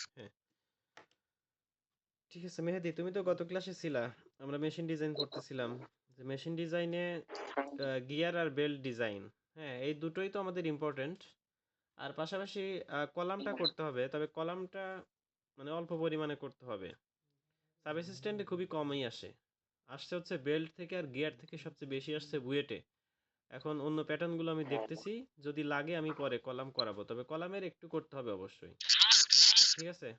হ্যাঁ, ঠিক আছে মেহেদি, তুমি তো গত ক্লাসে ছিলা। আমরা মেশিন ডিজাইন পড়তেছিলাম। যে মেশিন ডিজাইনে গিয়ার আর বেল্ট ডিজাইন, হ্যাঁ এই দুটোই তো আমাদের ইম্পর্টেন্ট। আর পাশাপাশি কলামটা করতে হবে, তবে কলামটা মানে অল্প পরিমাণে করতে হবে। সাব অ্যাসিস্ট্যান্টে খুবই কমই আসে। আসছে হচ্ছে বেল্ট থেকে, আর গিয়ার থেকে সবচেয়ে বেশি আসছে বুয়েটে। এখন অন্য প্যাটার্নগুলো আমি দেখতেছি, যদি লাগে আমি পরে কলাম করাবো, তবে কলামের একটু করতে হবে অবশ্যই। ঠিক আছে,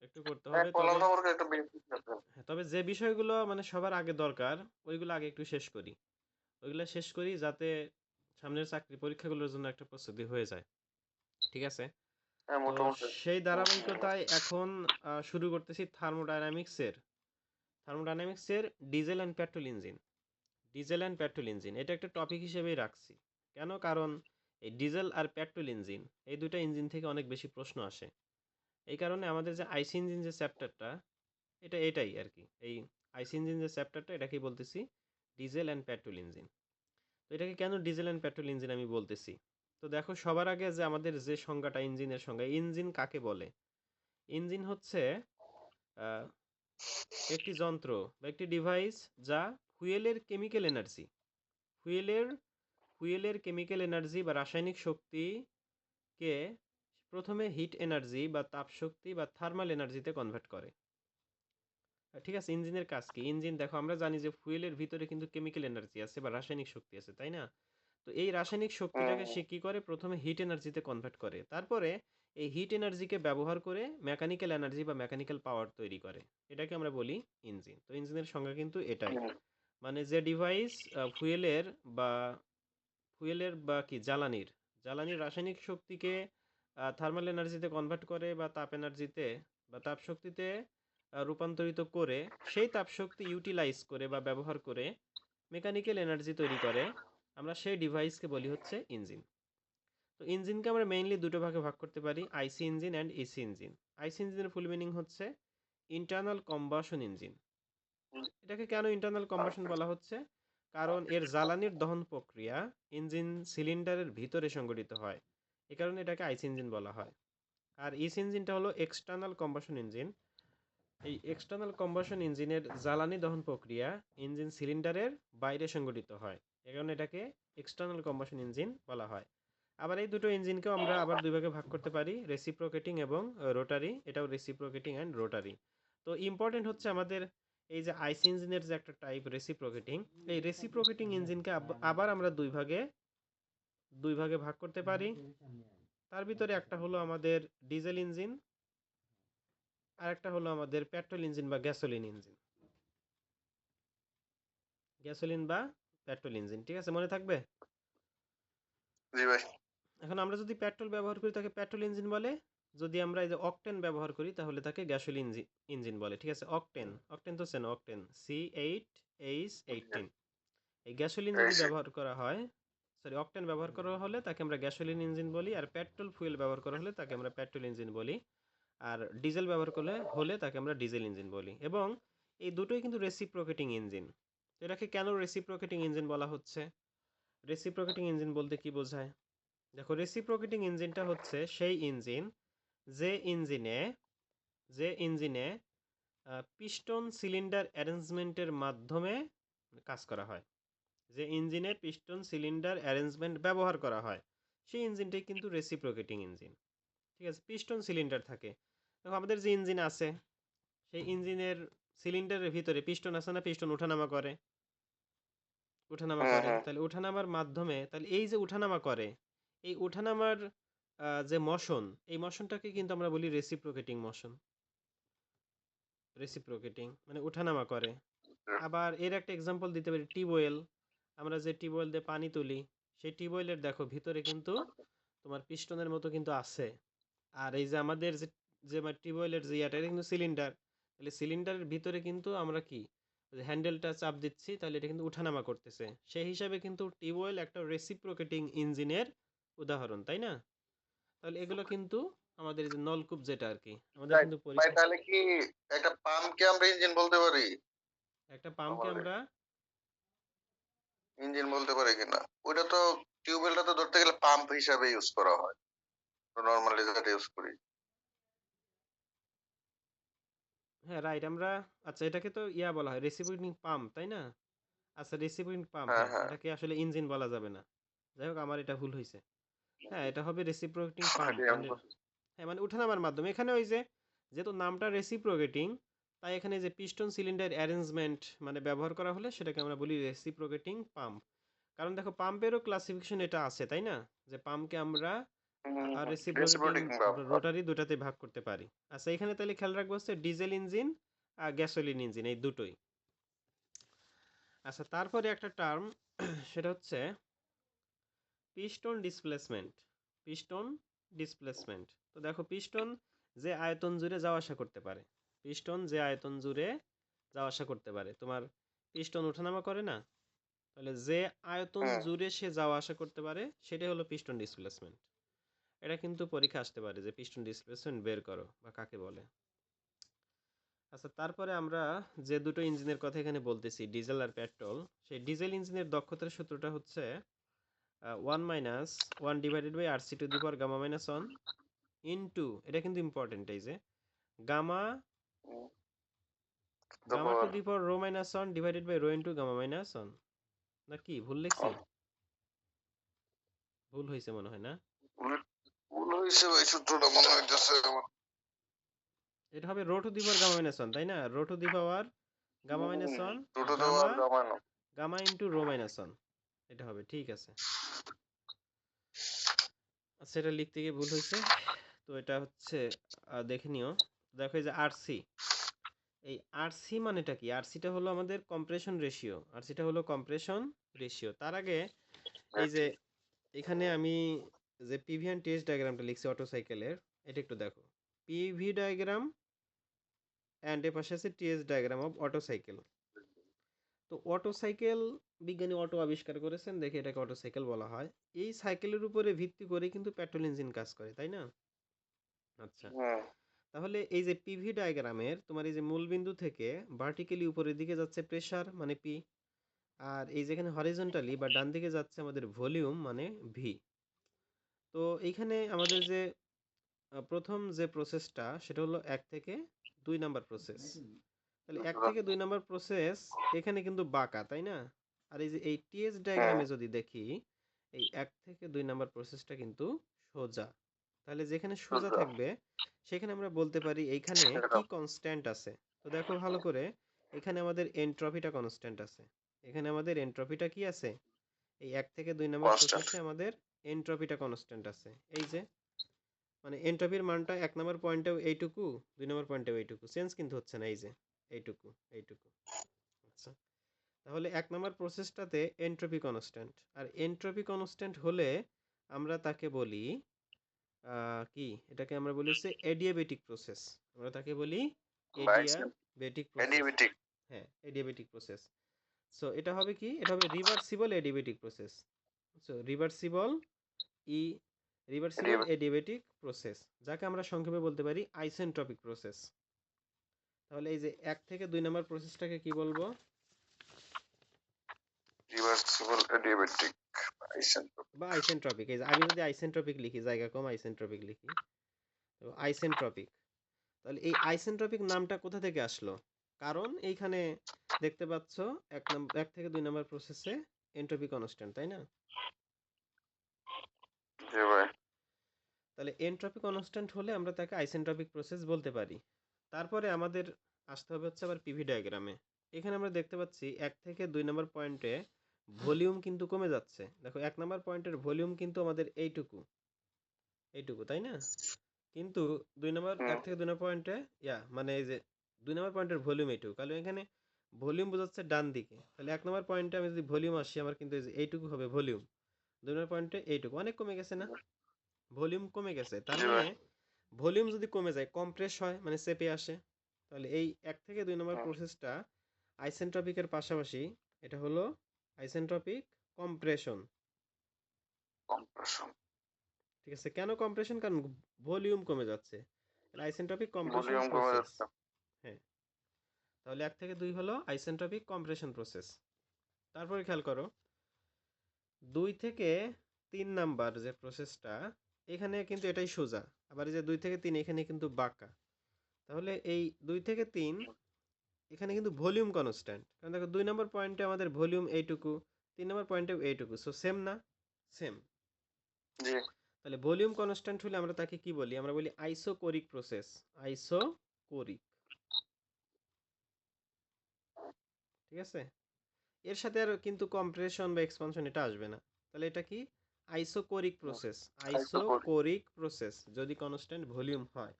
একটু করতে হ্যাঁ, হবে কলাম তবে। সম্পর্কে একটা বেসিক আছে। হ্যাঁ, তবে যে বিষয়গুলো মানে সবার আগে দরকার, ওইগুলো আগে একটু শেষ করি। ওইগুলো শেষ করি যাতে সামনের চাকরি পরীক্ষাগুলোর জন্য একটা প্রস্তুতি হয়ে যায়। ঠিক আছে। হ্যাঁ, তো মোটামুটি। সেই ধারাবাহিকতায় এখন শুরু করতেছি থার্মোডাইনামিক্সের diesel and petrol engine. Diesel and petrol engine এটা একটা টপিক হিসেবেই রাখছি। কেন? কারণ এই ডিজেল আর পেট্রোল ইঞ্জিন, এই দুটো ইঞ্জিন থেকে অনেক বেশি প্রশ্ন আসে। এই কারণে আমাদের যে আইসি ইঞ্জিন যে চ্যাপ্টারটা, এটাই আর কি। এই আইসি ইঞ্জিন যে চ্যাপ্টারটা, এটাকেই বলতেছি ডিজেল অ্যান্ড পেট্রোল ইঞ্জিন। তো এটাকে কেন ডিজেল অ্যান্ড পেট্রোল ইঞ্জিন আমি বলতেছি, তো দেখো সবার আগে যে আমাদের যে সংজ্ঞাটা, ইঞ্জিনের সংজ্ঞা, ইঞ্জিন কাকে বলে? ইঞ্জিন হচ্ছে আহ, একটি যন্ত্র বা একটি ডিভাইস যা ফুয়েলের কেমিক্যাল এনার্জি, ফুয়েলের ফুয়েলের কেমিক্যাল এনার্জি বা রাসায়নিক শক্তিকে প্রথমে হিট এনার্জি বা তাপ শক্তি বা থার্মাল এনার্জিতে কনভার্ট করে। ঠিক আছে, ইঞ্জিনের কাজ কি? ইঞ্জিন দেখো, আমরা জানি যে ফুয়েলের ভিতরে কিন্তু কেমিক্যাল এনার্জি আছে বা রাসায়নিক শক্তি আছে, তাই না? তো এই রাসায়নিক হুম, শক্তিটাকে সে কি করে? প্রথমে হিট এনার্জিতে কনভার্ট করে, তারপরে এই হিট এনার্জিকে ব্যবহার করে মেকানিক্যাল এনার্জি বা মেকানিক্যাল পাওয়ার তৈরি করে। এটাকে আমরা বলি ইঞ্জিন। তো ইঞ্জিনের সংজ্ঞা কিন্তু এটাই। হুম, মানে যে ডিভাইস ফুয়েলের বা জ্বালানির রাসায়নিক শক্তিকে থার্মাল এনার্জিতে কনভার্ট করে বা তাপ এনার্জিতে বা তাপ শক্তিতে রূপান্তরিত করে, সেই তাপ শক্তি ইউটিলাইজ করে বা ব্যবহার করে মেকানিক্যাল এনার্জি তৈরি করে, আমরা সেই ডিভাইসকে বলি হচ্ছে ইঞ্জিন। তো ইঞ্জিনকে আমরা মেইনলি দুটো ভাগে ভাগ করতে পারি, আইসি ইঞ্জিন অ্যান্ড এসি ইঞ্জিন। আইসি ইঞ্জিনের ফুল মিনিং হচ্ছে ইন্টারনাল কম্বাশন ইঞ্জিন। হুম। এটাকে কেন ইন্টারনাল কম্বাশন বলা হচ্ছে? কারণ এর জ্বালানির দহন প্রক্রিয়া ইঞ্জিন সিলিন্ডারের ভিতরে সংঘটিত হয়, এ কারণে এটাকে আইসি ইঞ্জিন বলা হয়। আর ইসি ইঞ্জিনটা হলো এক্সটার্নাল কম্বাশন ইঞ্জিন। এই এক্সটার্নাল কম্বাশন ইঞ্জিনের জ্বালানি দহন প্রক্রিয়া ইঞ্জিন সিলিন্ডারের বাইরে সংঘটিত হয়, এ কারণে এটাকে এক্সটার্নাল কম্বাশন ইঞ্জিন বলা হয়। আবার এই দুটো ইঞ্জিনকেও আমরা আবার দুই ভাগে ভাগ করতে পারি, রেসিপ্রোকেটিং এবং রোটারি। এটাও রেসিপ্রোকেটিং অ্যান্ড রোটারি। তো ইম্পর্টেন্ট হচ্ছে আমাদের এই যে আইসি ইঞ্জিনের যে একটা টাইপ রেসিপ্রোকেটিং, এই রেসিপ্রোকেটিং ইঞ্জিনকে আবার আমরা দুই ভাগে ভাগ করতে পারি। তার ভিতরে একটা হলো আমাদের ডিজেল ইঞ্জিন, আর একটা হলো আমাদের পেট্রোল ইঞ্জিন বা গ্যাসোলিন ইঞ্জিন। গ্যাসোলিন বা পেট্রোল ইঞ্জিন, ঠিক আছে, মনে থাকবে? জি ভাই। এখন আমরা যদি পেট্রোল ব্যবহার করি তাকে পেট্রোল ইঞ্জিন বলে, যদি আমরা এই যে অকটেন ব্যবহার করি তাহলে তাকে গ্যাসোলিন ইঞ্জিন বলে। ঠিক আছে, অকটেন, অকটেন তো চেনো, অকটেন C8H18। এই গ্যাসোলিন এই যদি সে। ব্যবহার করা হয়, সরি অকটেন ব্যবহার করা হলে তাকে আমরা গ্যাসোলিন ইঞ্জিন বলি, আর পেট্রোল ফুয়েল ব্যবহার করা হলে তাকে আমরা পেট্রোল ইঞ্জিন বলি, আর ডিজেল ব্যবহার করলে তাকে আমরা ডিজেল ইঞ্জিন বলি। এবং এই দুটোই কিন্তু রেসিপ্রোকেটিং ইঞ্জিন। এটাকে কেন রেসিপ্রোকেটিং ইঞ্জিন বলা হচ্ছে? রেসিপ্রোকেটিং ইঞ্জিন বলতে কি বোঝায়? দেখো, রেসিপ্রোকেটিং ইঞ্জিনটা হচ্ছে সেই ইঞ্জিন যে ইঞ্জিনে যে ইঞ্জিনে পিস্টন সিলিন্ডার অ্যারেঞ্জমেন্টের মাধ্যমে কাজ করা হয়। যে ইঞ্জিনে পিস্টন সিলিন্ডার অ্যারেঞ্জমেন্ট ব্যবহার করা হয়, সেই ইঞ্জিনটাই কিন্তু রেসিপ্রোকেটিং ইঞ্জিন। ঠিক আছে, পিস্টন সিলিন্ডার থাকে। দেখো আমাদের যে ইঞ্জিন আছে, সেই ইঞ্জিনের সিলিন্ডারের ভিতরে পিস্টন আছে না? পিস্টন ওঠানামা করে, হুম, হুম। তাহলে ওঠানামার মাধ্যমে, তাহলে এই যে ওঠানামা করে, এই ওঠানামার যে মোশন, এই মোশনটাকে কিন্তু আমরা বলি রেসিপ্রোকেটিং মোশন। রেসিপ্রোকেটিং মানে ওঠানামা করে। আবার এর একটা এক্সাম্পল দিতে পারি, টিউবওয়েল। আমরা যে টিউবওয়েল দিয়ে পানি তুলি, সেই টিউবওয়েলের দেখো ভিতরে কিন্তু তোমার পিস্টনের মতো কিন্তু আছে। আর এই যে আমাদের যে টিউবওয়েলের যে এটা কিন্তু সিলিন্ডার, তাহলে সিলিন্ডারের ভিতরে কিন্তু আমরা কি হ্যান্ডেলটা চাপ দিচ্ছি, তাহলে এটা কিন্তু উঠানামা করতেছে। সেই হিসাবে কিন্তু টিউবওয়েল একটা রেসিপ্রোকেটিং ইঞ্জিনের উদাহরণ, তাই না? তাহলে এগুলো কিন্তু আমাদের এই যে নলকূপ যেটা আর কি, আমাদের তাই কিন্তু ভাই, পরীক্ষা। তাহলে কি একটা পাম্পকে আমরা ইঞ্জিন বলতে পারি? একটা পাম্পকে আমাদের আমরা ইঞ্জিন বলতে পারি কিনা? ওইটা তো টিউবওয়েলটা তো ধরতে গেলে পাম্প হিসাবে ইউজ করা হয়, নর্মালি যেটা ইউজ করি। হ্যাঁ, রাইট। আমরা আচ্ছা, এটাকে তো ইয়া বলা হয় রেসিপ্রোকেটিং পাম্প, তাই না? আচ্ছা, রেসিপ্রোকেটিং পাম্প, হ্যাঁ হ্যাঁ, হ্যাঁ এটাকে আসলে ইঞ্জিন বলা যাবে না। যাই হোক, আমার এটা ভুল হয়েছে। হ্যাঁ, এটা হবে রেসিপ্রোকেটিং পাম্প, এটাই আমি মানে বলছি। হ্যাঁ, মানে উঠানামার মাধ্যমে এখানে ওই যে যেহেতু নামটা রেসিপ্রোকেটিং, তাই এখানে যে পিস্টন সিলিন্ডার অ্যারেঞ্জমেন্ট মানে ব্যবহার করা হলে সেটাকে আমরা বলি রেসিপ্রোকেটিং পাম্প। কারণ দেখো, পাম্পেরও ক্লাসিফিকেশন এটা আছে, তাই না? যে পাম্পকে আমরা রেসিপ্রোকেটিং, রেসিপ্রোকেটিং ভাব। রোটারি দুটাতে ভাগ করতে পারি। আচ্ছা, এখানে তাহলে খেয়াল রাখবো হচ্ছে ডিজেল ইঞ্জিন আর গ্যাসোলিন ইঞ্জিন, এই দুটোই। আচ্ছা, তারপরে একটা টার্ম সেটা হচ্ছে পিস্টন ডিসপ্লেসমেন্ট। পিস্টন ডিসপ্লেসমেন্ট, তো দেখো, পিস্টন যে আয়তন জুড়ে যাওয়া আসা করতে পারে, পিস্টন যে আয়তন জুড়ে যাওয়া আসা করতে পারে, তোমার পিস্টন ওঠানামা করে না, তাহলে যে আয়তন হুম জুড়ে সে যাওয়া আসা করতে পারে সেটাই হলো পিস্টন ডিসপ্লেসমেন্ট। এটা কিন্তু পরীক্ষা আসতে পারে যে পিস্টন ডিসপ্লেসমেন্ট বের করো বা কাকে বলে। আচ্ছা, তারপরে আমরা যে দুটো ইঞ্জিনের কথা এখানে বলতেছি, ডিজেল আর পেট্রোল, সেই ডিজেল ইঞ্জিনের দক্ষতার সূত্রটা হচ্ছে 1 - 1 / RC⁴ ইনটু, এটা কিন্তু ইম্পর্টেন্ট, এই যে গামা হুম, গামা টু তারপর the power ρ - 1 divided by rho into gamma - 1, না কি ভুল লিখছি? ভুল হয়েছে মনে হয়, না? ভুল ভুল হয়েছে ভাই, সূত্রটা মনে হইতেছে আমার। এটা হবে rho to the power gamma - 1, তাই না? Rho to the power gamma - 1 দুটো তো গামা আর জমানো। গামা ইন্টু ρ - 1, এটা হবে, ঠিক আছে। আচ্ছা, এটা লিখতে গিয়ে ভুল হয়েছে, তো এটা হচ্ছে দেখে নিও। দেখো, এই যে আরসি, এই আরসি মানেটা কি? আরসিটা হলো আমাদের কম্প্রেশন রেশিও, আরসিটা হলো কম্প্রেশন রেশিও। তার আগে এই যে এখানে আমি যে পিভি অ্যান্ড টিএস ডায়াগ্রামটা লিখছি অটো সাইকেলের, এটা একটু দেখো। পিভি ডায়াগ্রাম অ্যান্ড এর পাশে আছে TS diagram of Otto cycle. তো অটো সাইকেল বিজ্ঞানী অটো আবিষ্কার করেছেন দেখে এটাকে অটো সাইকেল বলা হয়। এই সাইকেলের উপরে ভিত্তি করে কিন্তু পেট্রোল ইঞ্জিন কাজ করে, তাই না? আচ্ছা, হুম তাহলে এই যে পিভি ডায়াগ্রামের তোমার এই যে মূলবিন্দু থেকে ভার্টিক্যালি উপরের দিকে যাচ্ছে প্রেসার মানে পি, আর এই যেখানে হরিজন্টালি বা ডান দিকে যাচ্ছে আমাদের ভলিউম মানে ভি। তো এইখানে আমাদের যে প্রথম যে প্রসেসটা সেটা হলো 1 থেকে 2 নাম্বার প্রসেস। তাহলে 1 থেকে 2 নাম্বার প্রসেস এখানে কিন্তু বাঁকা, তাই না? আর এই যে এই টিএস হুম ডায়াগ্রামে যদি দেখি, এই 1 থেকে 2 নাম্বার প্রসেসটা কিন্তু সোজা। তাহলে যেখানে সোজা বুঝলাম। থাকবে সেখানে আমরা বলতে পারি এইখানে কি সেরকম কনস্ট্যান্ট আছে। তো দেখো ভালো করে, এখানে আমাদের এনট্রপিটা কনস্ট্যান্ট আছে। এখানে আমাদের এনট্রপিটা কি আছে? এই 1 থেকে 2 নাম্বার কনস্ট্যান্ট। প্রসেসে আমাদের এনট্রপিটা কনস্ট্যান্ট আছে, এই যে মানে এনট্রপির মানটা 1 নাম্বার পয়েন্টেও এইটুকু, 2 নাম্বার পয়েন্টেও এইটুকু, চেঞ্জ কিন্তু হচ্ছে না, এই যে এইটুকু এইটুকু। আচ্ছা, তাহলে 1 নাম্বার প্রসেসটাতে এনট্রপি কনস্ট্যান্ট, আর এনট্রপি কনস্ট্যান্ট হলে আমরা তাকে বলি কি, এটাকে আমরা বলি হচ্ছে এডিয়াবেটিক প্রসেস। আমরা তাকে বলি বাইশ এডিয়াবেটিক প্রসেস। অ্যাডিবেটিক। হ্যাঁ, এডিয়াবেটিক প্রসেস। সো এটা হবে কি, এটা হবে reversible adiabatic process. So reversible ই রিভার্সিবল এডিয়াবেটিক প্রসেস, যাকে আমরা সংক্ষেপে বলতে পারি আইসেন্ট্রপিক প্রসেস। তাহলে এই যে 1 থেকে 2 নাম্বার প্রসেসটাকে কি বলবো? Reversible adiabatic isentropic. বা আইসেন্ট্রপিক। এই যে আমি যদি আইসেন্ট্রপিক লিখি, জায়গা কম, আইসেন্ট্রপিক লিখি, তো আইসেন্ট্রপিক। তাহলে এই আইসেন্ট্রপিক নামটা কোথা থেকে আসলো? কারণ এইখানে দেখতে পাচ্ছ 1 থেকে 2 নাম্বার প্রসেসে এন্ট্রপি কনস্ট্যান্ট, তাই না? জি ভাই। তাহলে এন্ট্রপি কনস্ট্যান্ট হলে আমরা তাকে আইসেন্ট্রপিক প্রসেস বলতে পারি। তারপরে আমাদের আসতে হবে হচ্ছে আবার পিভি ডায়াগ্রামে। এখানে আমরা দেখতে পাচ্ছি 1 থেকে 2 নাম্বার পয়েন্টে ভলিউম কিন্তু কমে যাচ্ছে। দেখো, 1 নাম্বার পয়েন্টের ভলিউম কিন্তু আমাদের এইটুকু, এইটুকু, তাই না? কিন্তু 2 নাম্বার হুম 1 থেকে 2 নাম্বার পয়েন্টে মানে এই যে 2 নাম্বার পয়েন্টের ভলিউম এইটুকু, কারণ এখানে ভলিউম বোঝাচ্ছে ডান দিকে। তাহলে 1 নাম্বার পয়েন্টে আমি যদি ভলিউম আসি, আমার কিন্তু এই যে এইটুকু হবে ভলিউম। 2 নাম্বার পয়েন্টে এইটুকু, অনেক কমে গেছে না? ভলিউম কমে গেছে, তার জি মানে ভাই। ভলিউম যদি কমে যায় কম্প্রেস হয় মানে চেপে আসে। তাহলে এই 1 থেকে 2 নাম্বার হুম প্রসেসটা আইসেন্ট্রপিকের পাশাপাশি এটা হলো আইসেন্ট্রপিক কম্প্রেশন। কম্প্রেশন। ঠিক আছে, কেন কম্প্রেশন? কারণ ভলিউম কমে যাচ্ছে, আইসেন্ট্রপিক কম্প্রেশন ভলিউম কমে প্রসেস। যাচ্ছে। হ্যাঁ, তাহলে 1 থেকে 2 হলো আইসেন্ট্রপিক কম্প্রেশন প্রসেস। তারপরে খেয়াল করো, 2 থেকে 3 নাম্বার যে প্রসেসটা, এখানে কিন্তু এটাই সোজা। আবার এই যে 2 থেকে 3 এখানে কিন্তু বাঁকা। তাহলে এই 2 থেকে 3 এখানে কিন্তু ভলিউম কনস্ট্যান্ট, কারণ দেখো 2 নম্বর পয়েন্টে আমাদের ভলিউম এইটুকু, 3 নম্বর পয়েন্টেও এইটুকু, সো সেম না? সেম। জি। তাহলে ভলিউম কনস্ট্যান্ট হলে আমরা তাকে কি বলি? আমরা বলি আইসোকোরিক প্রসেস। আইসোকোরিক, ঠিক আছে? এর সাথে আর কিন্তু কম্প্রেশন বা এক্সপানশন এটা আসবে না। তাহলে এটা কি? Isochoric process. আইসো করি। আইসোকোরিক প্রসেস যদি কনস্ট্যান্ট ভলিউম হয়।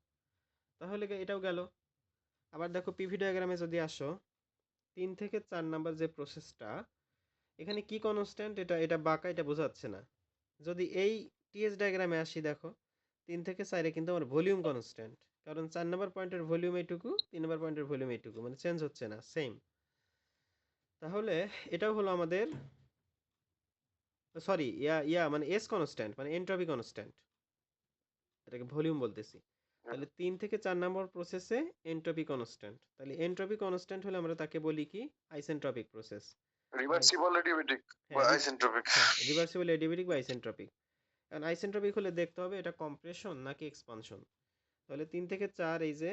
তাহলে এটাও গেল। আবার দেখো পিভি ডায়াগ্রামে যদি আসো, 3 থেকে 4 নাম্বার যে প্রসেসটা, এখানে কি কনস্ট্যান্ট? এটা এটা বাঁকা, এটা বোঝাচ্ছে না। যদি এই টিএস ডায়াগ্রামে আসি, দেখো 3 থেকে 4 কিন্তু আমার ভলিউম কনস্ট্যান্ট, কারণ 4 নাম্বার পয়েন্টের ভলিউম এইটুকু, 3 নাম্বার পয়েন্টের ভলিউম এইটুকু, মানে চেঞ্জ হচ্ছে না, সেম। তাহলে এটাও হলো আমাদের, সরি, মানে এস কনস্ট্যান্ট, মানে এন্ট্রপি কনস্ট্যান্ট, এটাকে ভলিউম বলতেছি। তাহলে 3 থেকে 4 নম্বর প্রসেসে এন্ট্রপি কনস্ট্যান্ট, তাহলে এন্ট্রপি কনস্ট্যান্ট হলে আমরা তাকে বলি কি? Isentropic process. রিভার্সিবল অ্যাডিয়াবেটিক বা হ্যাঁ, আইসেন্ট্রপিক। হ্যাঁ, রিভার্সিবল এডিয়াবেটিক বা আইসেন্ট্রপিক। কারণ আইসেন্ট্রপিক হলে দেখতে হবে এটা কম্প্রেশন নাকি এক্সপানশন। তাহলে 3 থেকে 4, এই যে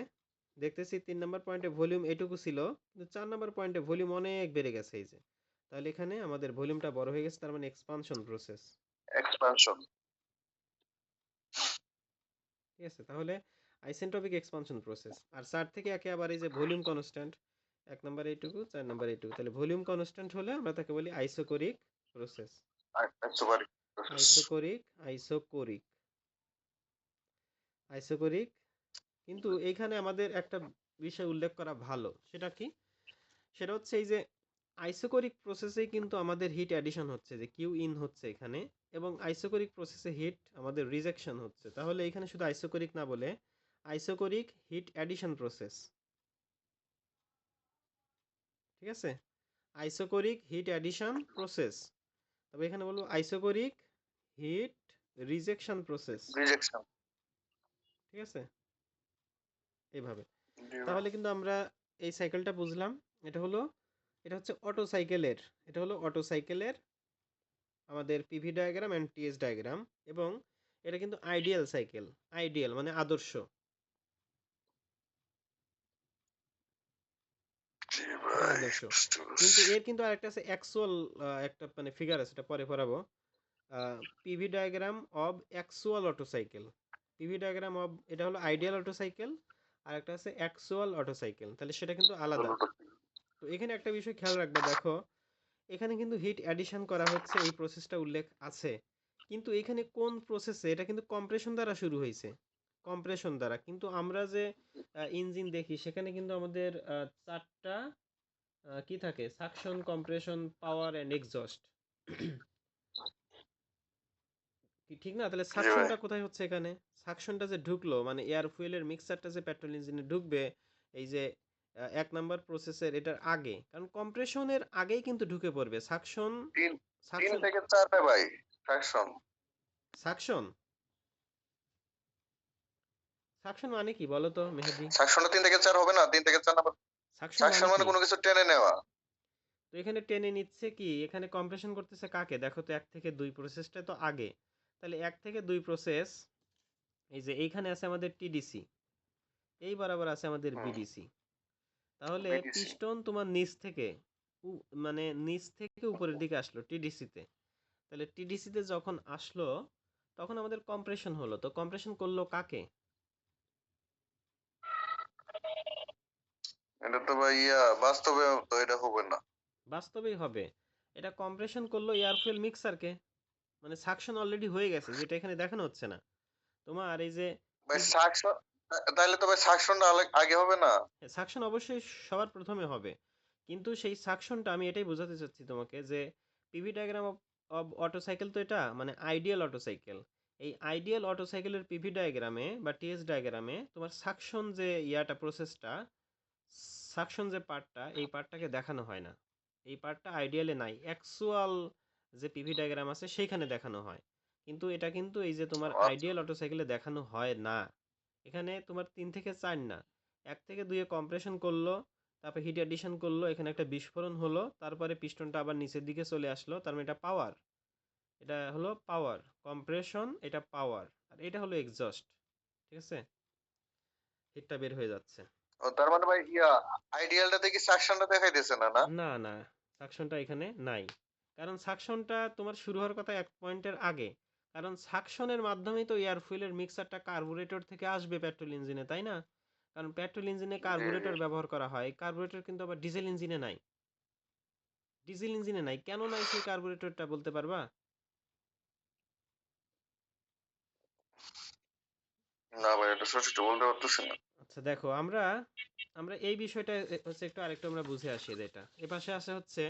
দেখতেছি 3 নাম্বার পয়েন্টে ভলিউম এটুকু ছিল, কিন্তু 4 নাম্বার পয়েন্টে ভলিউম অনেক বেড়ে গেছে, এই যে। তাহলে এখানে আমাদের ভলিউমটা বড় হয়ে গেছে, তার মানে এক্সপানশন প্রসেস, এক্সপানশন। ঠিক আছে? তাহলে আইসেন্ট্রপিক এক্সপানশন প্রসেস। আর 4 থেকে একে আবার এই যে ভলিউম কনস্ট্যান্ট, 1 নাম্বার এইটুকু, 4 নাম্বার এইটুকু, তাহলে ভলিউম কনস্ট্যান্ট হলে আমরা তাকে বলি isochoric process. Isobaric process. Isochoric, isochoric, isochoric. কিন্তু এইখানে আমাদের একটা বিষয় উল্লেখ করা ভালো, সেটা কি? সেটা হচ্ছে এই যে আইসোকোরিক প্রসেসেই কিন্তু আমাদের হিট অ্যাডিশন হচ্ছে, যে কিউ ইন হচ্ছে এখানে, এবং আইসোকোরিক প্রসেসে হিট আমাদের রিজেকশন হচ্ছে। তাহলে এখানে শুধু আইসোকোরিক না বলে আইসোকোরিক হিট অ্যাডিশন প্রসেস, ঠিক আছে? Isochoric heat addition process. তবে এখানে বলবো isochoric heat rejection process, rejection. ঠিক আছে? এইভাবে। জি ভাই। তাহলে কিন্তু আমরা এই সাইকেলটা বুঝলাম। এটা হলো, এটা হচ্ছে অটো সাইকেলের, এটা হলো অটো সাইকেলের আমাদের PV diagram and TS diagram, এবং এটা কিন্তু আইডিয়াল সাইকেল। আইডিয়াল মানে আদর্শ, জি এটা ভাই, আদর্শ। বুঝতে কিন্তু পারছি। এর কিন্তু আরেকটা আছে অ্যাকচুয়াল, একটা মানে ফিগার আছে, এটা পরে পড়াবো। PV diagram of actual auto cycle. PV diagram of, এটা হলো আইডিয়াল অটো সাইকেল, আর একটা আছে অ্যাকচুয়াল অটো সাইকেল, তাহলে সেটা কিন্তু আলাদা। তো এখানে একটা বিষয় খেয়াল রাখবা, দেখো এখানে কিন্তু হিট অ্যাডিশন করা হচ্ছে, এই প্রসেসটা উল্লেখ আছে, কিন্তু এখানে কোন প্রসেসে? এটা কিন্তু কম্প্রেশন দ্বারা শুরু হয়েছে, কম্প্রেশন দ্বারা। কিন্তু আমরা যে ইঞ্জিন দেখি সেখানে কিন্তু আমাদের চারটা কি থাকে? Suction, compression, power and exhaust, কি ঠিক না? তাহলে জি ভাই। সাকশনটা কোথায় হচ্ছে এখানে? সাকশনটা যে ঢুকলো, মানে এয়ার ফুয়েলের মিক্সারটা যে পেট্রোল ইঞ্জিনে ঢুকবে, এই যে 1 নাম্বার প্রসেসের এটার আগে, কারণ কম্প্রেশনের আগেই কিন্তু ঢুকে পড়বে সাকশন। তিন তিন সাকশন, থেকে চারে ভাই সাকশন। সাকশন, সাকশন মানে কি বলো তো মেহেদি? সাকশনটা 3 থেকে 4 হবে না? 3 থেকে 4 নাম্বার। সাকশন সাকশন মানে মানে কি? কোনো কিছু টেনে নেওয়া। তো এখানে টেনে নিচ্ছে কি? এখানে কম্প্রেশন করতেছে কাকে? দেখো তো 1 থেকে 2 প্রসেসটা তো আগে। তাহলে 1 থেকে 2 প্রসেস, এই যে এইখানে আছে আমাদের টিডিসি, এই বরাবর আছে আমাদের হুম। বিডিসি। তাহলে বিডিসি। পিস্টন তোমার নিচ থেকে মানে নিচ থেকে উপরের দিকে আসলো টিডিসিতে। তাহলে টিডিসিতে যখন আসলো, তখন আমাদের কম্প্রেশন হলো। তো কম্প্রেশন করলো কাকে? এটা তো ভাই বাস্তবে তো এটা হবে না। বাস্তবেই হবে। এটা কম্প্রেশন করলো এয়ার ফুয়েল মিক্সারকে, মানে সাকশন অলরেডি হয়ে গেছে, যেটা এখানে দেখানো হচ্ছে না। তোমার এই যে ভাই সাকশন, তাইলে তো ভাই সাকশনটা আগে হবে না? সাকশন অবশ্যই সবার প্রথমে হবে, কিন্তু সেই সাকশনটা, আমি এটাই বোঝাতে চাচ্ছি তোমাকে, যে PV diagram of Otto cycle তো এটা মানে আইডিয়াল অটো সাইকেল। এই আইডিয়াল অটো সাইকেলের পিভি ডায়াগ্রামে বা টিএস ডায়াগ্রামে তোমার সাকশন যে প্রসেসটা, সাকশন যে পার্টটা, এই পার্টটাকে দেখানো হয় না। এই পার্টটা আইডিয়ালে নাই, অ্যাকচুয়াল যে পিভি ডায়াগ্রাম আছে সেইখানে দেখানো হয়। কিন্তু এটা কিন্তু এই যে তোমার আচ্ছা। আইডিয়াল অটো সাইকেলে দেখানো হয় না। এখানে তোমার 3 থেকে 4 না, 1 থেকে 2 এ কম্প্রেশন করলো, তারপর হিট অ্যাডিশন করলো, এখানে একটা বিস্ফোরণ হলো, তারপরে পিস্টনটা আবার নিচের দিকে চলে আসলো, তার মানে এটা পাওয়ার। এটা হলো পাওয়ার কম্প্রেশন, এটা পাওয়ার, আর এটা হলো এক্সস্ট, ঠিক আছে? হিটটা বের হয়ে যাচ্ছে। ও তার মানে ভাই আইডিয়ালটাতে কি সাকশনটা দেখাইতেছে না, না? না, না, সাকশনটা এখানে নাই। কারণ সাকশনটা তোমার শুরু হওয়ার কথা এক পয়েন্টের আগে। কারণ সাকশনের মাধ্যমেই তো এয়ার ফুয়েলের মিক্সারটা কার্বুরেটর থেকে আসবে পেট্রোল ইঞ্জিনে, তাই না? কারণ পেট্রোল ইঞ্জিনে জি, জি। কার্বুরেটর ব্যবহার করা হয়, কার্বুরেটর কিন্তু আবার ডিজেল ইঞ্জিনে নাই। ডিজেল ইঞ্জিনে নাই, কেন নাই সেই কার্বুরেটরটা বলতে পারবা? না ভাই, এটা সঠিক বলতে পারতেছি না। আচ্ছা দেখো, আমরা আমরা এই বিষয়টা হচ্ছে একটু আরেকটু আমরা বুঝে আসি। যেটা এ পাশে আছে হচ্ছে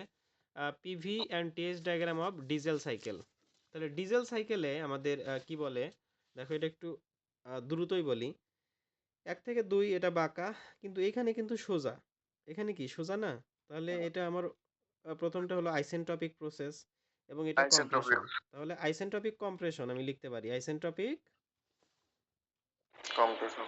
PV and TS diagram of diesel cycle. তাহলে ডিজেল সাইকেলে আমাদের কি বলে, দেখো এটা একটু দ্রুতই বলি। ১ থেকে ২ এটা বাঁকা, কিন্তু এখানে কিন্তু সোজা। এখানে কি সোজা না? তাহলে এটা আমার প্রথমটা হলো আইসেন্ট্রপিক প্রসেস এবং এটা আইসেন্ট্রপিক কম্প্রেশন। তাহলে আইসেন্ট্রপিক কম্প্রেশন আমি লিখতে পারি। আইসেন্ট্রপিক, কম্প্রেশন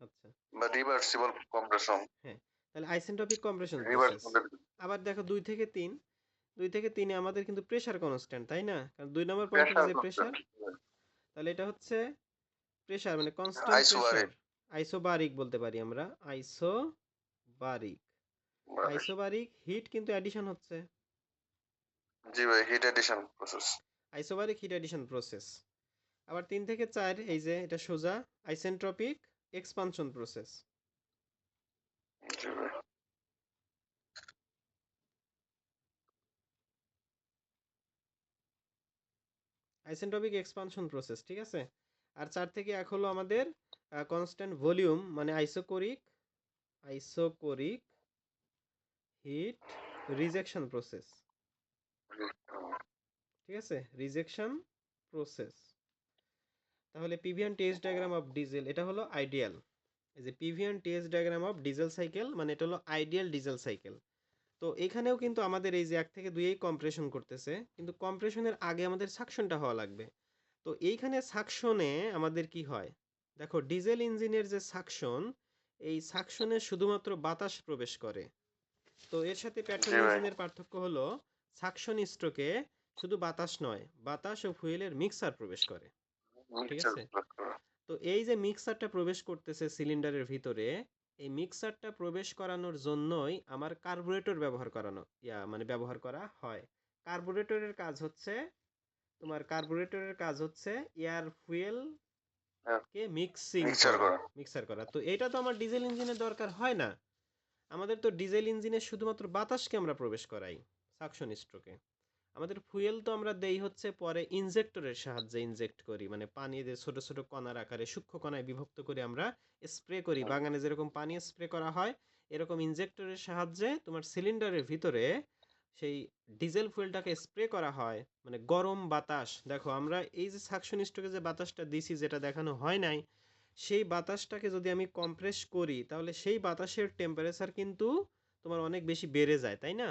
আচ্ছা, বা রিভার্সিবল কম্প্রেশন। হ্যাঁ। তাহলে আইসেন্ট্রপিক কম্প্রেশন প্রসেস। রিভার্সিবল আবার দেখো ২ থেকে ৩, ২ থেকে ৩ এ আমাদের কিন্তু প্রেসার কনস্ট্যান্ট, তাই না? কারণ ২ নম্বর পয়েন্টের প্রেসার যে প্রেসার, কনস্ট্যান্ট। তাহলে এটা হচ্ছে প্রেসার মানে কনস্ট্যান্ট প্রেসার। আইসোবারিক। আইসোবারিক বলতে পারি আমরা, আইসোবারিক। আইসোবারিক হিট কিন্তু অ্যাডিশন হচ্ছে। জি ভাই, heat addition process. Isobaric heat addition process. আবার ৩ থেকে ৪ এই যে এটা সোজা, আইসেন্ট্রপিক এক্সপানশন প্রসেস। জি ভাই। আইসেন্ট্রপিক এক্সপানশন প্রসেস, ঠিক আছে? আর ৪ থেকে ১ হলো আমাদের কনস্ট্যান্ট ভলিউম মানে আইসোকোরিক হিট রিজেকশন প্রসেস। ঠিক আছে, রিজেকশন প্রসেস। তাহলে PV and test diagram of diesel এটা হলো আইডিয়াল। এই যে PV and test diagram of diesel cycle মানে এটা হলো আইডিয়াল ডিজেল সাইকেল। তো এখানেও কিন্তু আমাদের এই যে ১ থেকে ২ এই কম্প্রেশন করতেছে, কিন্তু কম্প্রেশনের আগে আমাদের সাকশনটা হওয়া লাগবে। তো এইখানে সাকশনে আমাদের কি হয়, দেখো ডিজেল ইঞ্জিনের যে সাকশন, এই সাকশনে শুধুমাত্র বাতাস প্রবেশ করে। তো এর সাথে পেট্রোল জি ভাই। ইঞ্জিনের পার্থক্য হলো সাকশন স্ট্রোকে শুধু বাতাস নয়, বাতাস ও ফুয়েলের মিক্সার প্রবেশ করে। ঠিক মিক্সচার আছে? করা। তো এই যে মিক্সারটা প্রবেশ করতেছে সিলিন্ডারের ভিতরে, এই মিক্সারটা প্রবেশ করানোর জন্যই আমার কার্বুরেটর ব্যবহার করানো মানে ব্যবহার করা হয়। কার্বুরেটরের কাজ হচ্ছে, তোমার কার্বুরেটরের কাজ হচ্ছে এয়ার ফুয়েল হ্যাঁ, কে মিক্সিং মিক্সচার করা, করা। মিক্সার করা। তো এটা তো আমার ডিজেল ইঞ্জিনের দরকার হয় না। আমাদের তো ডিজেল ইঞ্জিনে শুধুমাত্র বাতাসকে আমরা প্রবেশ করাই সাকশন স্ট্রোকে। আমাদের ফুয়েল তো আমরা দেই হচ্ছে পরে ইনজেক্টরের সাহায্যে ইনজেক্ট করি, মানে পানি দিয়ে ছোট ছোট কণার আকারে সূক্ষ্ম কণায় বিভক্ত করে আমরা স্প্রে করি। বাগানে যেরকম পানি স্প্রে করা হয়, এরকম ইনজেক্টরের সাহায্যে তোমার সিলিন্ডারের ভিতরে সেই ডিজেল ফুয়েলটাকে স্প্রে করা হয়, মানে গরম বাতাস। দেখো আমরা এই যে সাকশন স্ট্রোকে যে বাতাসটা দিছি যেটা দেখানো হয় নাই, সেই বাতাসটাকে যদি আমি কম্প্রেস করি তাহলে সেই বাতাসের টেম্পারেচার কিন্তু তোমার অনেক বেশি বেড়ে যায়, তাই না?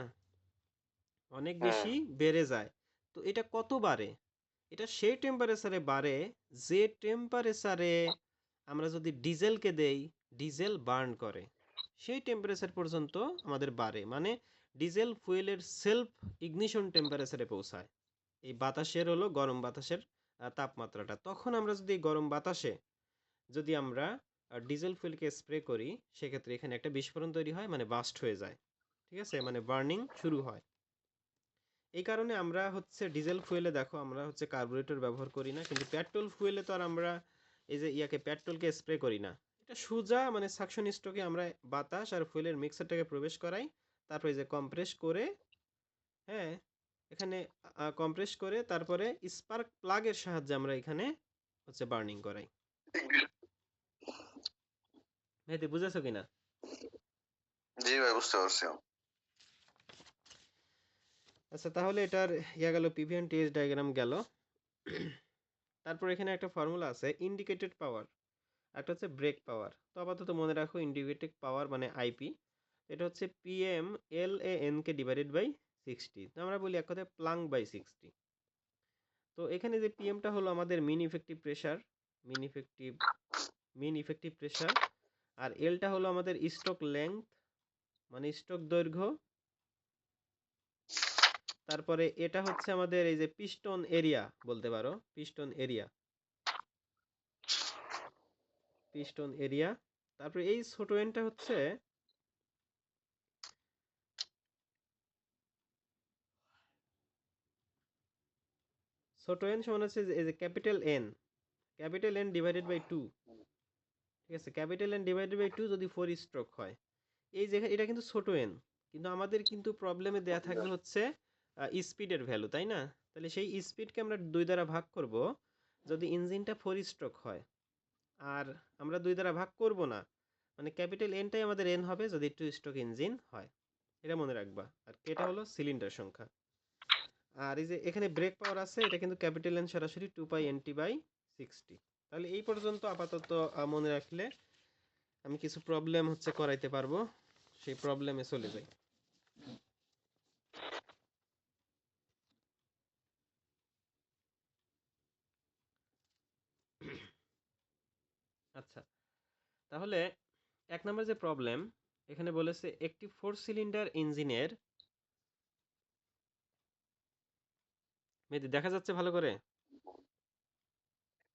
অনেক হুম। বেশি বেড়ে যায়। তো এটা কত বাড়ে? এটা সেই টেম্পারেচারে বাড়ে যে টেম্পারেচারে আমরা যদি ডিজেলকে দেই, ডিজেল বার্ন করে। সেই টেম্পারেচার পর্যন্ত আমাদের বাড়ে। মানে ডিজেল ফুয়েলের সেলফ ইগনিশন টেম্পারেচারে পৌঁছায়। এই বাতাসের হলো গরম বাতাসের তাপমাত্রাটা। তখন আমরা যদি এই গরম বাতাসে যদি আমরা ডিজেল ফুয়েলকে স্প্রে করি, সেক্ষেত্রে এখানে একটা বিস্ফোরণ তৈরি হয়, মানে বাস্ট হয়ে যায়। ঠিক আছে? মানে বার্নিং শুরু হয়। এই কারণে আমরা হচ্ছে ডিজেল ফুয়েলে দেখো আমরা হচ্ছে কার্বুরেটর ব্যবহার করি না, কিন্তু পেট্রোল ফুয়েলে তো আর আমরা এই যে পেট্রোলকে স্প্রে করি না। এটা সোজা মানে সাকশন স্ট্রোকে আমরা বাতাস আর ফুয়েলের মিক্সারটাকে প্রবেশ করাই, তারপর এই যে কম্প্রেস করে, হ্যাঁ, এখানে কম্প্রেস করে তারপরে স্পার্ক প্লাগের সাহায্যে আমরা এখানে হচ্ছে বার্নিং করাই। মেহেদি বুঝেছো কিনা? জি ভাই, বুঝতে পারছি। আচ্ছা তাহলে এটার গেল পিভিএন টিএস ডায়াগ্রাম গেল। তারপর এখানে একটা ফর্মুলা আছে ইন্ডিকেটেড পাওয়ার, একটা হচ্ছে ব্রেক পাওয়ার। তো আপাতত মনে রাখো ইন্ডিকেটেড পাওয়ার মানে আইপি, এটা হচ্ছে PM L A N K divided by 60। তো আমরা বলি এক কথায় প্লাং বাই 60। তো এখানে যে পিএমটা হলো আমাদের মিন ইফেক্টিভ মিন ইফেক্টিভ প্রেসার, আর এলটা হলো আমাদের স্ট্রোক লেংথ মানে স্ট্রোক দৈর্ঘ্য। তারপরে এটা হচ্ছে আমাদের এই যে পিস্টন এরিয়া বলতে পারো, পিস্টন এরিয়া। পিস্টন এরিয়া, তারপরে এই ছোট এনটা হচ্ছে ছোট এন সমান হচ্ছে এই যে ক্যাপিটাল এন ডিভাইডেড বাই 2। ঠিক আছে, ক্যাপিটাল এন ডিভাইডেড বাই 2 যদি 4 স্ট্রোক হয়, এই যে এটা কিন্তু ছোট এন, কিন্তু আমাদের কিন্তু প্রবলেমে দেয়া থাকবে হচ্ছে স্পিডের ভ্যালু, তাই না? তাহলে সেই স্পিডকে আমরা 2 দ্বারা ভাগ করব যদি ইঞ্জিনটা 4 স্ট্রোক হয়, আর আমরা 2 দ্বারা ভাগ করব না, মানে ক্যাপিটাল এনটাই আমাদের এন হবে যদি 2 স্ট্রোক ইঞ্জিন হয়। এটা মনে রাখবা। আর এটা হলো সিলিন্ডার সংখ্যা। আর এই যে এখানে ব্রেক পাওয়ার আছে, এটা কিন্তু ক্যাপিটাল এন সরাসরি 2 পাই এনটি বাই 60। তাহলে এই পর্যন্ত আপাতত মনে রাখলে আমি কিছু প্রবলেম হচ্ছে করাইতে পারবো, সেই প্রবলেমে চলে যাই। আচ্ছা, তাহলে 1 নম্বর যে প্রবলেম, এখানে বলেছে একটি 4 সিলিন্ডার ইঞ্জিনের, মেয়েদের দেখা যাচ্ছে ভালো করে?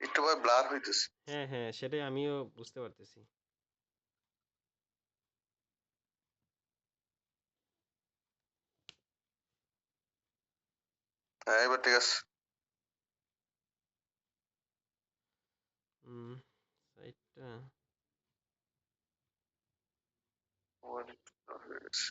একটু ভাই ব্লার হইতেছে। হ্যাঁ হ্যাঁ, সেটাই আমিও বুঝতে পারতেছি। হ্যাঁ এবার ঠিক আছে। সাইডটা হয়ে গেছে।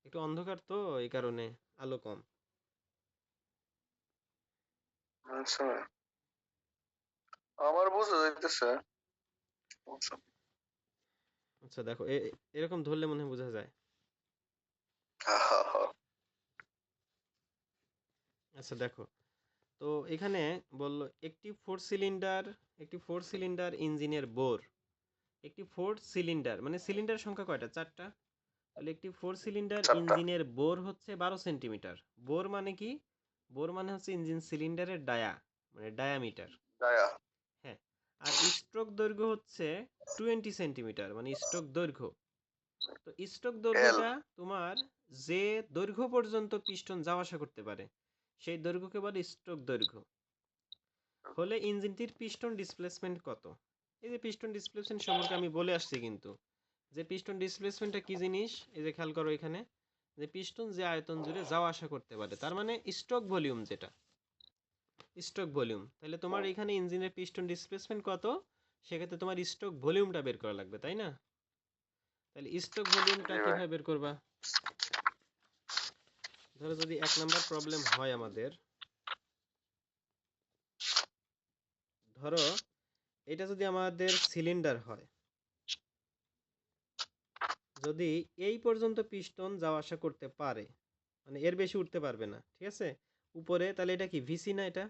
একটু অন্ধকার তো, এই কারণে আলো কম। আচ্ছা, আমার বোঝা যাইতেছে। আচ্ছা, আচ্ছা দেখো, এরকম ধরলে মনে হয় বোঝা যায়। হা, হা, হা। আচ্ছা দেখো, তো এখানে বলল একটি ফোর সিলিন্ডার ইঞ্জিনের বোর, একটি ফোর সিলিন্ডার মানে সিলিন্ডার সংখ্যা কয়টা? 4টা। তাহলে একটি 4 সিলিন্ডার চারটা। ইঞ্জিনের বোর হচ্ছে 12 সেন্টিমিটার। বোর মানে কি? বোর মানে হচ্ছে ইঞ্জিন সিলিন্ডারের মানে ডায়ামিটার। গায়া। হ্যাঁ। আর স্ট্রোক দৈর্ঘ্য হচ্ছে 20 সেন্টিমিটার, মানে স্ট্রোক দৈর্ঘ্য। তো স্ট্রোক এল। দৈর্ঘ্যটা তোমার যে দৈর্ঘ্য পর্যন্ত পিস্টন যাওয়া আসা করতে পারে, সেই দৈর্ঘ্যকে বলে স্ট্রোক দৈর্ঘ্য। হলে ইঞ্জিনটির পিস্টন ডিসপ্লেসমেন্ট কত? এই যে পিস্টন ডিসপ্লেসমেন্ট সম্পর্কে আমি বলে আসছি কিন্তু, যে পিস্টন ডিসপ্লেসমেন্টটা কি জিনিস, এই যে খেয়াল করো এখানে, যে পিস্টন যে আয়তন জুড়ে যাওয়া আসা করতে পারে, তার মানে স্ট্রোক ভলিউম যেটা, স্ট্রোক ভলিউম। তাহলে তোমার এখানে ইঞ্জিনের পিস্টন ডিসপ্লেসমেন্ট কত, সেক্ষেত্রে তোমার স্ট্রোক ভলিউমটা বের করা লাগবে, তাই না? তাহলে স্ট্রোক ভলিউমটা জি ভাই। কিভাবে বের করবা? ধরো যদি 1 নাম্বার প্রবলেম হয় আমাদের, ধরো এটা যদি আমাদের সিলিন্ডার হয়, যদি এই পর্যন্ত পিস্টন যাওয়া আসা করতে পারে, মানে এর বেশি উঠতে পারবে না, ঠিক আছে, উপরে, তাহলে এটা কি ভিসি না? এটা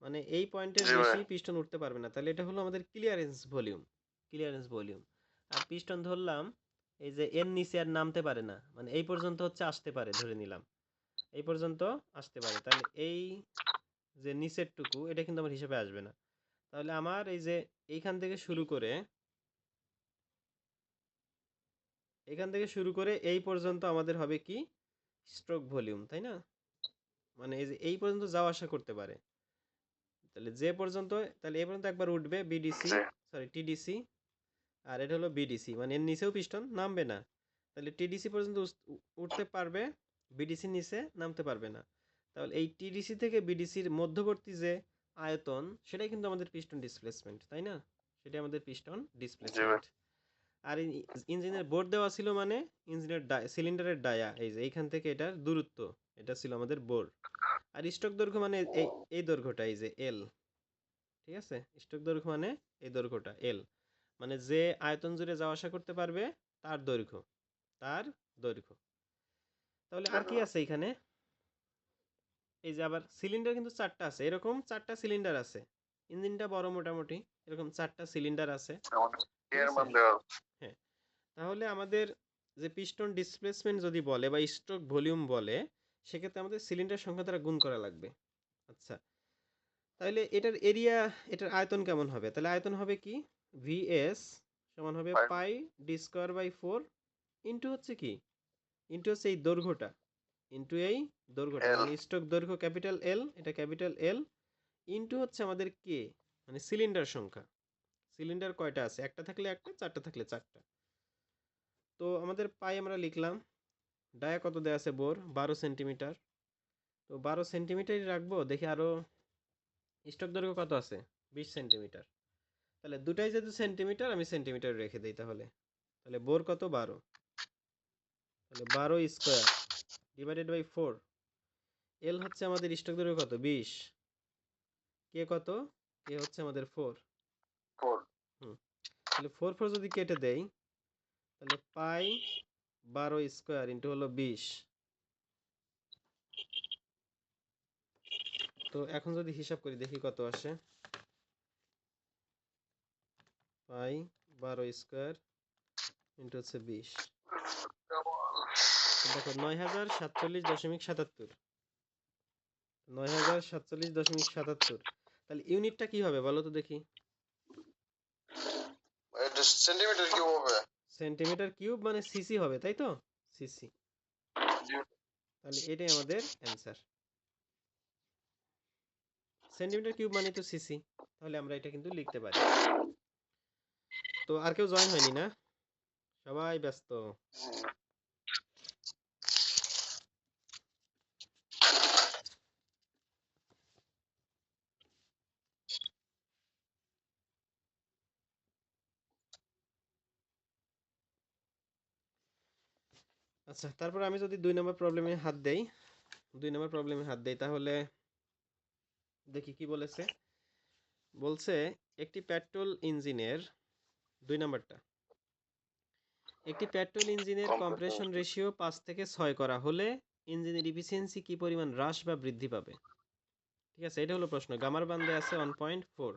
মানে এই পয়েন্টের জি ভাই। বেশি পিস্টন উঠতে পারবে না, তাহলে এটা হলো আমাদের ক্লিয়ারেন্স ভলিউম। আর পিস্টন ধরলাম এই যে এর নিচে আর নামতে পারে না, মানে এই পর্যন্ত হচ্ছে আসতে পারে, ধরে নিলাম এই পর্যন্ত আসতে পারে, তাহলে এই যে নিচের টুকু এটা কিন্তু আমার হিসেবে আসবে না। তাহলে আমার এই যে এইখান থেকে শুরু করে, এখান থেকে শুরু করে এই পর্যন্ত আমাদের হবে কি স্ট্রোক ভলিউম, তাই না? মানে এই যে এই পর্যন্ত যাওয়া আসা করতে পারে, তাহলে যে পর্যন্ত, তাহলে এই পর্যন্ত একবার উঠবে বিডিসি, জি। সরি টিডিসি, আর এটা হলো বিডিসি, মানে এর নিচেও পিস্টন নামবে না। তাহলে টিডিসি পর্যন্ত উঠতে পারবে, বিডিসির নিচে নামতে পারবে না। তাহলে এই টিডিসি থেকে বিডিসির মধ্যবর্তী যে আয়তন, সেটাই কিন্তু আমাদের পিস্টন ডিসপ্লেসমেন্ট, তাই না? সেটাই আমাদের পিস্টন জি ভাই। ডিসপ্লেসমেন্ট। আর ইঞ্জিনের বোর্ড দেওয়া ছিল, মানে ইঞ্জিনের সিলিন্ডারের ডায়া, এই যে এইখান থেকে এটার দূরত্ব, এটা ছিল আমাদের বোর। আর স্ট্রোক দৈর্ঘ্য মানে এই দৈর্ঘ্যটা, এই যে এল, ঠিক আছে, স্ট্রোক দৈর্ঘ্য মানে এই দৈর্ঘ্যটা এল, মানে যে আয়তন জুড়ে যাওয়া আসা করতে পারবে তার দৈর্ঘ্য, তার দৈর্ঘ্য। তাহলে আর কি আছে এখানে? এই যে আবার সিলিন্ডার কিন্তু 4টা আছে, এরকম 4টা সিলিন্ডার আছে, ইঞ্জিনটা বড় মোটামুটি, এরকম 4টা সিলিন্ডার আছে, আমাদের ঠিক এর আছে। মান দেওয়া। হ্যাঁ, তাহলে আমাদের যে পিস্টন ডিসপ্লেসমেন্ট যদি বলে বা স্ট্রোক ভলিউম বলে, সেক্ষেত্রে আমাদের সিলিন্ডার সংখ্যা দ্বারা গুণ করা লাগবে। আচ্ছা, তাহলে এটার এরিয়া, এটার আয়তন কেমন হবে? তাহলে আয়তন হবে কি, ভিএস সমান হবে পাই ডি স্কোয়ার বাই 4 ইন্টু হচ্ছে কি, ইন্টু হচ্ছে এই দৈর্ঘ্যটা, ইন্টু এই দৈর্ঘ্যটা, এল মানে স্ট্রোক দৈর্ঘ্য ক্যাপিটাল এল, এটা ক্যাপিটাল এল, ইন্টু হচ্ছে আমাদের কে, মানে সিলিন্ডার সংখ্যা। সিলিন্ডার কয়টা আছে? একটা থাকলে একটা, চারটা থাকলে চারটা। তো আমাদের পাই আমরা লিখলাম। ডায়া কত দেয়া আছে? Bore 12 centimetre. তো 12 সেন্টিমিটারই রাখবো। দেখি আরো স্ট্রোক দৈর্ঘ্য কত আছে? 20 সেন্টিমিটার। তাহলে দুটাই যেহেতু সেন্টিমিটার, আমি সেন্টিমিটার রেখে দিই তাহলে। তাহলে বোর কত? 12। তাহলে 12 স্কোয়ার ডিভাইডেড বাই 4। এল হচ্ছে আমাদের স্ট্রোক দৈর্ঘ্য কত? 20। কে কত? কে হচ্ছে আমাদের 4। 4 হুম, তাহলে 4 যদি কেটে দেই, তাহলে পাই 12 স্কোয়ার ইন্টু হলো 20। তো এখন যদি হিসাব করি দেখি কত আসে। পাই 12 স্কোয়ার ইন্টু হচ্ছে 20। দেখো 9047.77। 9047.77। তাহলে ইউনিটটা কি হবে বলো তো দেখি? এটা সেন্টিমিটার কিউব হবে। সেন্টিমিটার কিউব মানে সিসি হবে, তাই তো? সিসি। তাহলে এটাই আমাদের অ্যান্সার। সেন্টিমিটার কিউব মানে তো সিসি। তাহলে আমরা এটা কিন্তু লিখতে পারি। তো আর কেউ জয়েন হয়নি না? সবাই ব্যস্ত। আচ্ছা, তারপর আমি যদি 2 নম্বর প্রবলেমে হাত দেই, 2 নম্বর প্রবলেমে হাত দেই, তাহলে দেখি কি বলেছে। বলছে একটি পেট্রোল ইঞ্জিনের 2 নম্বরটা, একটি পেট্রোল ইঞ্জিনের কম্প্রেশন রেশিও 5 থেকে 6 করা হলে ইঞ্জিনের ইফিসিয়েন্সি কি পরিমাণ হ্রাস বা বৃদ্ধি পাবে? ঠিক আছে, এটা হলো প্রশ্ন। গামার বান্ধে আছে 1.4।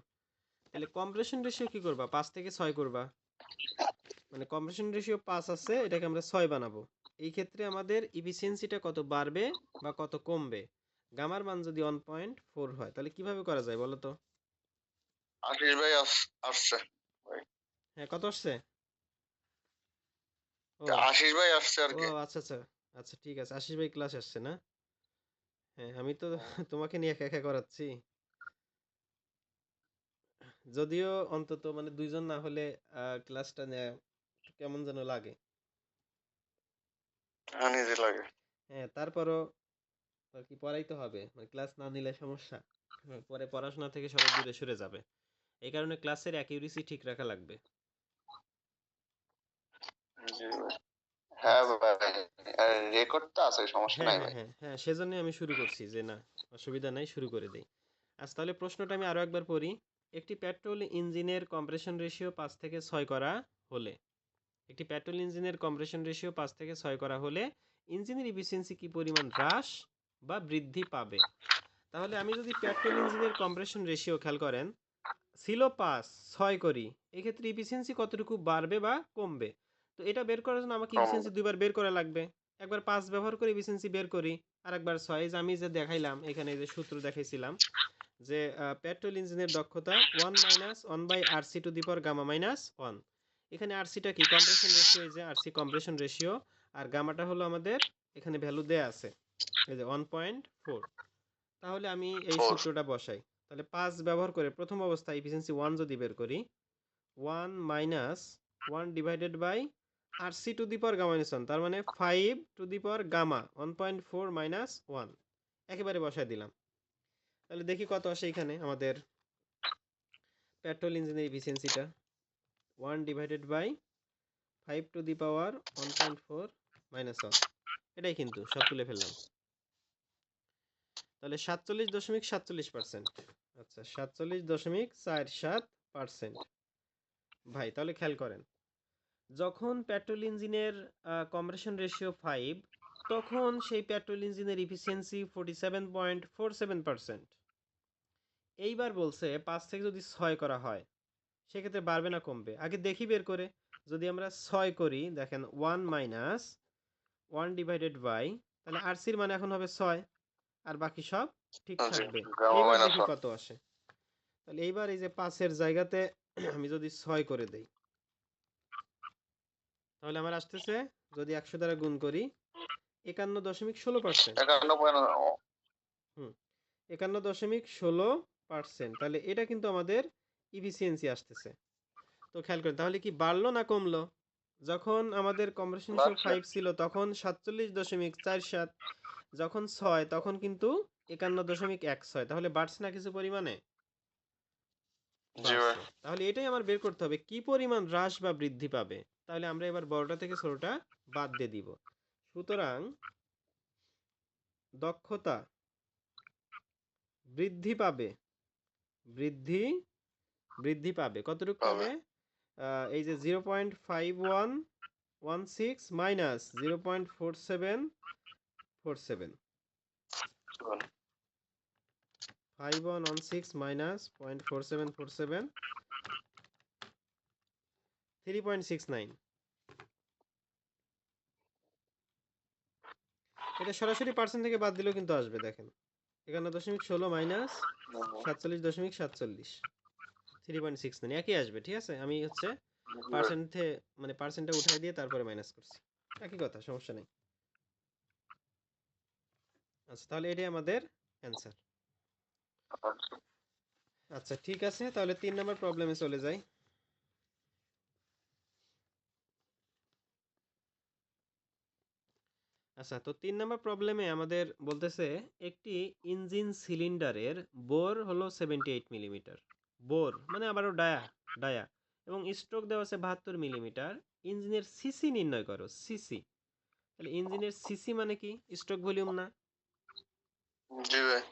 তাহলে কম্প্রেশন রেশিও কি করবা? 5 থেকে 6 করবা। মানে কম্প্রেশন রেশিও 5 আছে, এটাকে আমরা 6 বানাবো। এই ক্ষেত্রে আমাদের ইফিসিয়েন্সিটা কত বাড়বে বা কত কমবে? গামার মান যদি 1.4 হয়, তাহলে কিভাবে করা যায় বলো তো? আশিস ভাই আসছে ভাই। হ্যাঁ, কত আসছে? ও আশিস ভাই আসছে আর ও কি। আচ্ছা আচ্ছা। আচ্ছা ঠিক আছে, আশিস ভাই ক্লাস আসছে না? হ্যাঁ, আমি তো তোমাকে নিয়ে একা একা করাচ্ছি। যদিও অন্তত মানে 2 জন না হলে ক্লাসটা নেওয়া একটু কেমন যেন লাগে। নিজে লাগে। হ্যাঁ, তারপরও আর কি পড়াইতে হবে, মানে ক্লাস না নিলে সমস্যা। পরে পড়াশোনা থেকে সবাই দূরে সরে যাবে। এই কারণে ক্লাসের অ্যাকিউরেসি ঠিক রাখা লাগবে। জি ভাই। হ্যাঁ আচ্ছা। ভাই, রেকর্ড তো আছে, সমস্যা হ্যাঁ নাই হ্যাঁ ভাই। হ্যাঁ হ্যাঁ, সেজন্যই আমি শুরু করছি যে না, অসুবিধা নাই, শুরু করে দেই। আচ্ছা, তাহলে প্রশ্নটা আমি আরো একবার পড়ি। একটি পেট্রোল ইঞ্জিনের কম্প্রেশন রেশিও 5 থেকে 6 করা হলে, একটি পেট্রোল ইঞ্জিনের কম্প্রেশন রেশিও 5 থেকে 6 করা হলে ইঞ্জিনের এফিসিয়েন্সি কি পরিমাণ হ্রাস বা বৃদ্ধি পাবে? তাহলে আমি যদি পেট্রোল ইঞ্জিনের কম্প্রেশন রেশিও খেয়াল করেন, ছিল 5, 6 করি, এক্ষেত্রে এফিসিয়েন্সি কতটুকু বাড়বে বা কমবে? তো এটা বের করার জন্য আমাকে কম। এফিসিয়েন্সি দুইবার বের করা লাগবে। একবার 5 ব্যবহার করে এফিসিয়েন্সি বের করি, আর একবার 6। এই যে আমি যে দেখাইলাম এখানে, যে সূত্র দেখাইছিলাম, যে পেট্রোল ইঞ্জিনের দক্ষতা 1 minus 1 by RC to the power gamma minus 1। এখানে আরসিটা কি? Compression ratio. এই যে আরসি কম্প্রেশন রেশিও, আর গামাটা হলো আমাদের এখানে ভ্যালু দেয়া আছে, এই যে 1.4। তাহলে আমি এই 4 সূত্রটা বসাই। তাহলে 5 ব্যবহার করে প্রথম অবস্থায় এফিসিয়েন্সি 1 যদি বের করি, 1 minus 1 divided by RC to the power gamma minus 1, তার মানে 5 to the power gamma 1.4 minus 1। একেবারে বসাই দিলাম। তাহলে দেখি কত আসে এখানে আমাদের পেট্রোল ইঞ্জিনের এফিসিয়েন্সিটা। 1 divided by 5 to the power 1.4 minus 1। এটাই কিন্তু সব তুলে ফেললাম। তাহলে 47.47%। আচ্ছা, 47.47%। ভাই তাহলে খেয়াল করেন, যখন পেট্রোল ইঞ্জিনের কম্প্রেশন রেশিও 5, তখন সেই পেট্রোল ইঞ্জিনের ইফিসিয়েন্সি 47.47%। এইবার বলছে 5 থেকে যদি 6 করা হয়, সেক্ষেত্রে বাড়বে না কমবে? আগে দেখি বের করে। যদি আমরা 6 করি, দেখেন 1 মাইনাস 1 ডিভাইডেড বাই, তাহলে আরসির মানে এখন হবে 6, আর বাকি সব ঠিক জি, থাকবে। গামা এইবার মাইনাস দেখি 1। কত আসে। তাহলে এইবার এই যে 5-এর জায়গাতে আমি যদি 6 করে দেই, তাহলে আমার আসতেছে, যদি 100 দ্বারা গুণ করি, 51.16%। 51 হুম 51.16%। তাহলে এটা কিন্তু আমাদের ইফিসিয়েন্সি আসতেছে। তো খেয়াল করেন তাহলে কি বাড়লো না কমলো? যখন আমাদের কম্প্রেশন হিসেবে বাড়ছে। 5 ছিল তখন 47.47, যখন 6 তখন কিন্তু 51.16। তাহলে বাড়ছে না কিছু পরিমাণে? জি ভাই। বাড়ছে। তাহলে এটাই আমার বের করতে হবে কি পরিমাণ হ্রাস বা বৃদ্ধি পাবে। তাহলে আমরা এবার বড়টা থেকে ছোটটা বাদ দিয়ে দিব। সুতরাং দক্ষতা বৃদ্ধি পাবে, বৃদ্ধি বৃদ্ধি পাবে কতটুকু পাবে। পাবে? এই যে 0.5116 মাইনাস 0.4747, 5116 মাইনাস 0.4747, 3.69। এটা সরাসরি পার্সেন্ট থেকে বাদ দিলেও কিন্তু আসবে। দেখেন 51.16 মাইনাস 47.47, 3.69 একই আসবে। ঠিক আছে, আমি হচ্ছে পার্সেন্টে মানে পার্সেন্টটা উঠাই দিয়ে তারপরে মাইনাস করছি। একই কথা, সমস্যা নেই। আচ্ছা তাহলে এটাই আমাদের অ্যান্সার। আচ্ছা ঠিক আছে, তাহলে 3 নম্বর প্রবলেমে চলে যাই। আচ্ছা তো 3 নম্বর প্রবলেমে আমাদের বলতেছে একটি ইঞ্জিন সিলিন্ডারের বোর হলো 78 মিলিমিটার। বোর মানে আবারও ডায়া, ডায়া এবং স্ট্রোক দেওয়া আছে 72 মিলিমিটার। ইঞ্জিনের সিসি নির্ণয় করো, সিসি। তাহলে ইঞ্জিনের সিসি মানে কি? স্ট্রোক ভলিউম না? জি ভাই।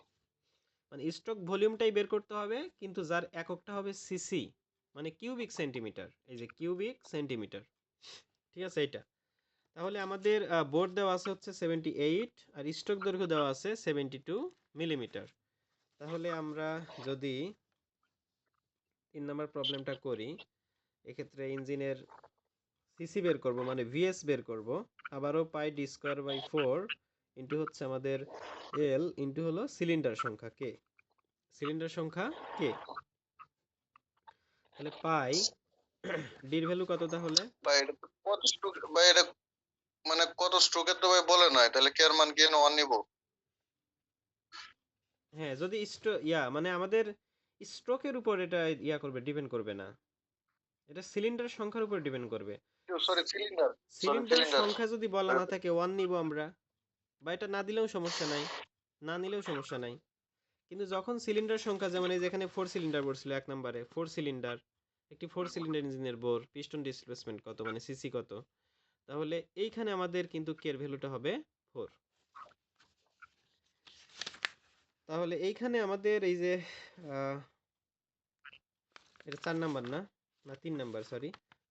মানে স্ট্রোক ভলিউমটাই বের করতে হবে, কিন্তু যার এককটা হবে সিসি মানে কিউবিক সেন্টিমিটার। এই যে কিউবিক সেন্টিমিটার, ঠিক আছে এটা। তাহলে আমাদের বোর্ড দেওয়া আছে হচ্ছে 78 আর স্ট্রোক দৈর্ঘ্য দেওয়া আছে 72 মিলিমিটার। তাহলে আমরা যদি 3 নম্বর প্রবলেমটা করি, এক্ষেত্রে ইঞ্জিনের সিসি বের করব মানে ভিএস বের করব। আবারও পাই ডি স্কোয়ার বাই 4 ইন্টু হচ্ছে আমাদের এল ইন্টু হলো সিলিন্ডার সংখ্যা কে, সিলিন্ডার সংখ্যা কে। তাহলে পাই ডির ভ্যালু কত তাহলে? ভাই এটা তো কত স্ট্রোক ভাই, এটা মানে কত স্ট্রোকের তো ভাই বলে নাই, তাহলে কে আর মান কি ওয়ান নিব? হ্যাঁ যদি মানে আমাদের স্ট্রোকের উপর এটা করবে, ডিপেন্ড করবে না, এটা সিলিন্ডার সংখ্যার উপর ডিপেন্ড করবে। Sorry cylinder, sorry cylinder cylinder. সংখ্যা যদি বলা না থাকে 1 নিব আমরা, বা এটা না দিলেও সমস্যা নাই, না নিলেও সমস্যা নাই। কিন্তু যখন সিলিন্ডার সংখ্যা, যেমন এই যেখানে 4 সিলিন্ডার বোর ছিল 1 নম্বরে, 4 সিলিন্ডার, একটি 4 সিলিন্ডার ইঞ্জিনের বোর, পিস্টন ডিসপ্লেসমেন্ট কত মানে সিসি কত, তাহলে এইখানে আমাদের কিন্তু কে এর ভ্যালুটা হবে 4। তাহলে এইখানে আমাদের এই যে এটা 4 নাম্বার না, না 3 নাম্বার সরি,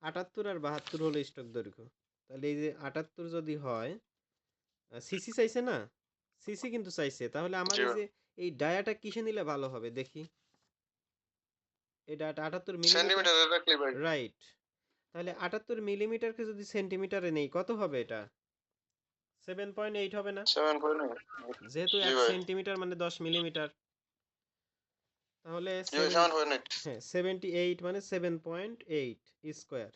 78 আর 72 হলো স্টক দৈর্ঘ্য। তাহলে এই যে 78 যদি হয়, সিসি চাইছে না, সিসি কিন্তু চাইছে, তাহলে আমার জি এই ভাই। যে এই ডায়াটা কিসে নিলে ভালো হবে দেখি। এই ডায়াটা 78 মিলিমিটার, সেন্টিমিটারে রাখলি ভাই। রাইট। তাহলে 78 মিলিমিটারকে যদি সেন্টিমিটারে নেই কত হবে এটা? 7.8 হবে না? 7.8। যেহেতু জি 1 ভাই। সেন্টিমিটার মানে 10 মিলিমিটার। তাহলে জি ভাই 7.8। হ্যাঁ 78 মানে 7.8 স্কোয়ার।